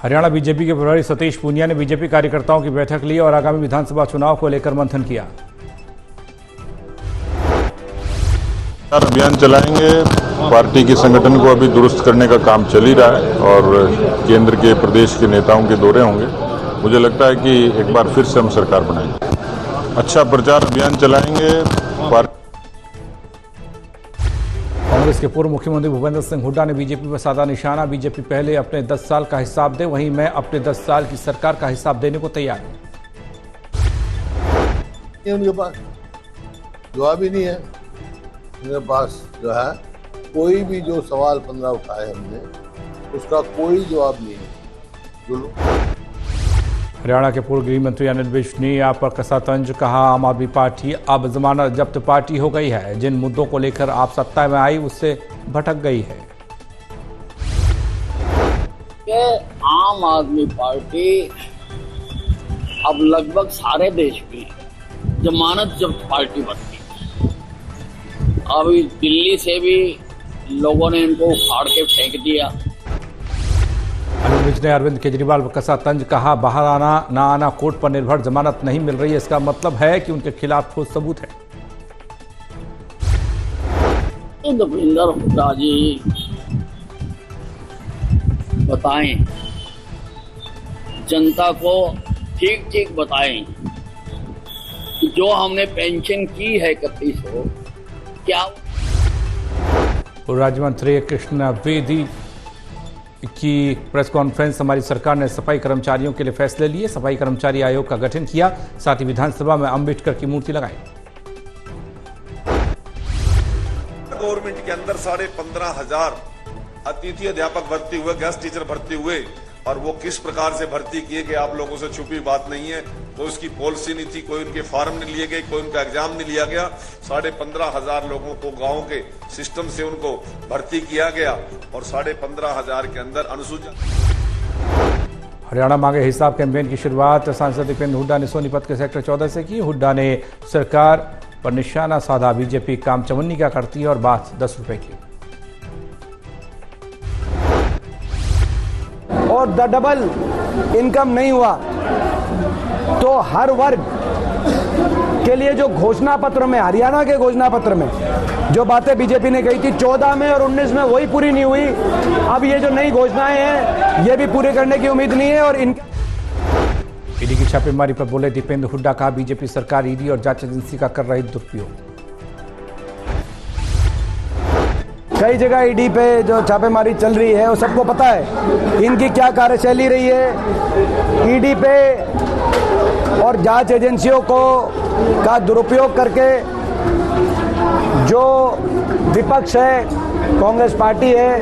Haryana BJP के प्रभारी सतीश पूनिया ने बीजेपी कार्यकर्ताओं की बैठक ली और आगामी विधानसभा चुनाव को लेकर मंथन किया। अभियान चलाएंगे। पार्टी के संगठन को अभी दुरुस्त करने का काम चल ही रहा है और केंद्र के प्रदेश के नेताओं के दौरे होंगे। मुझे लगता है कि एक बार फिर से हम सरकार बनाएंगे। अच्छा प्रचार अभियान चलाएंगे। कांग्रेस के पूर्व मुख्यमंत्री भूपेंद्र सिंह हुड्डा ने बीजेपी पर साधा निशाना। बीजेपी पहले अपने 10 साल का हिसाब दे, वहीं मैं अपने 10 साल की सरकार का हिसाब देने को तैयार हूं। उनके पास जवाब ही नहीं है। उनके पास जो है कोई भी जो सवाल 15 उठाए हमने उसका कोई जवाब नहीं है। हरियाणा के पूर्व गृह मंत्री अनिल विज ने यहाँ पर कसा तंज कहा, आम आदमी पार्टी अब जमानत जब्त पार्टी हो गई है। जिन मुद्दों को लेकर आप सत्ता में आई उससे भटक गई है। आम आदमी पार्टी अब लगभग सारे देश में जमानत जब्त पार्टी बनती है। अभी दिल्ली से भी लोगों ने इनको उखाड़ के फेंक दिया। अनिल विज ने अरविंद केजरीवाल पर कसा तंज कहा, बाहर आना ना आना कोर्ट पर निर्भर जमानत नहीं मिल रही है, इसका मतलब है कि उनके खिलाफ ठोस सबूत है। भूपेंद्र हुड्डा जी बताएं, जनता को ठीक ठीक बताएं कि जो हमने पेंशन की है 3100 क्या। राज्य मंत्री कृष्ण बेदी की प्रेस कॉन्फ्रेंस, हमारी सरकार ने सफाई कर्मचारियों के लिए फैसले लिए, सफाई कर्मचारी आयोग का गठन किया, साथ ही विधानसभा में अंबेडकर की मूर्ति लगाई। गवर्नमेंट के अंदर 15,500 अतिथि अध्यापक भर्ती हुए, गेस्ट टीचर भर्ती हुए और वो किस प्रकार से भर्ती किए गए आप लोगों से छुपी बात नहीं है। कोई उसकी पॉलिसी नहीं थी, कोई उनके फॉर्म नहीं लिए गए, कोई उनका एग्जाम नहीं लिया गया। 15,500 लोगों को गांव के सिस्टम से उनको भर्ती किया गया और 15,500 के अंदर अनुसूचित। हरियाणा मांगे हिसाब कैंपेन की शुरुआत सांसद दीपेंद्र हुड्डा ने सोनीपत के सेक्टर 14 से की। हुड्डा ने सरकार पर निशाना साधा, बीजेपी काम चवन्नी का करती है और बात 10 रुपए की। और डबल इनकम नहीं हुआ तो हर वर्ग के लिए जो घोषणा पत्र में, हरियाणा के घोषणा पत्र में जो बातें बीजेपी ने कही थी 14 में और 19 में, वही पूरी नहीं हुई। अब ये जो नई घोषणाएं हैं ये भी पूरे करने की उम्मीद नहीं है। और ईडी की छापेमारी पर बोले दीपेंद्र हुड्डा, कहा बीजेपी सरकार ईडी और जांच एजेंसी का कर रही दुरुपयोग। कई जगह ईडी पे जो छापेमारी चल रही है वो सबको पता है इनकी क्या कार्यशैली रही है। ईडी पे और जांच एजेंसियों को का दुरुपयोग करके जो विपक्ष है, कांग्रेस पार्टी है,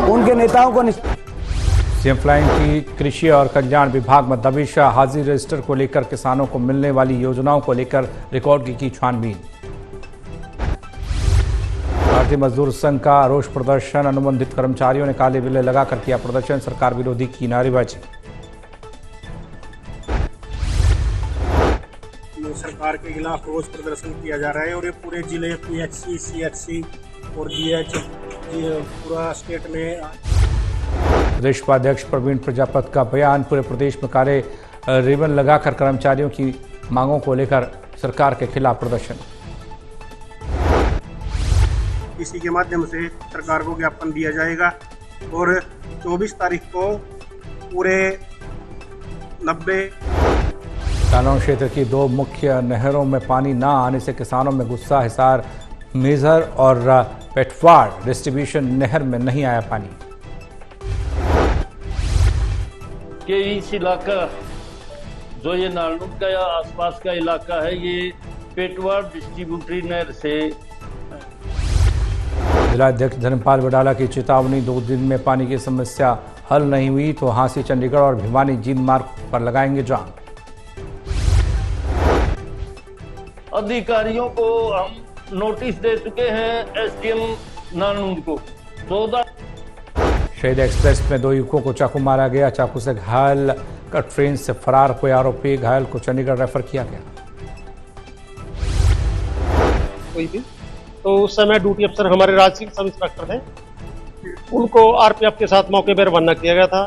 उनके नेताओं को सीएम फ्लाइंग की कृषि और कल्याण विभाग में दबिश, हाजिर रजिस्टर को लेकर किसानों को मिलने वाली योजनाओं को लेकर रिकॉर्ड की छानबीन। भारतीय मजदूर संघ का रोष प्रदर्शन, अनुबंधित कर्मचारियों ने काले बिल्ले लगाकर किया प्रदर्शन, सरकार विरोधी की नारेबाजी। सरकार के खिलाफ रोष प्रदर्शन किया जा रहा है और ये पूरे जिले पीएचसी, सीएचसी और जीएच पूरा स्टेट में। प्रदेश उपाध्यक्ष प्रवीण प्रजापति का बयान, पूरे प्रदेश में काले रिबन लगाकर कर्मचारियों की मांगों को लेकर सरकार के खिलाफ प्रदर्शन। इसी के माध्यम से सरकार को ज्ञापन दिया जाएगा और 24 तारीख को पूरे 90 जालौन क्षेत्र की 2 मुख्य नहरों में पानी न आने से किसानों में गुस्सा। हिसार, मेजर और पेटवाड़ डिस्ट्रीब्यूशन नहर में नहीं आया पानी। के इस इलाका जो ये नालनुट का या आसपास का इलाका है, ये पेटवाड़ डिस्ट्रीब्यूटरी नहर से। जिलाध्यक्ष धर्मपाल वडाला की चेतावनी, 2 दिन में पानी की समस्या हल नहीं हुई तो हांसी, चंडीगढ़ और भिवानी जींद मार्ग पर लगाएंगे जाम। अधिकारियों को हम नोटिस दे चुके हैं, एसडीएम नालनुट को 14। शहीद एक्सप्रेस में 2 युवकों को चाकू मारा गया, चाकू से घायल कर ट्रेन से फरार कोई आरोपी, घायल को चंडीगढ़ रेफर किया गया। तो उस समय ड्यूटी अफसर हमारे राजसिंह सब इंस्पेक्टर थे, उनको आरपीएफ के साथ मौके पर रवाना किया गया था।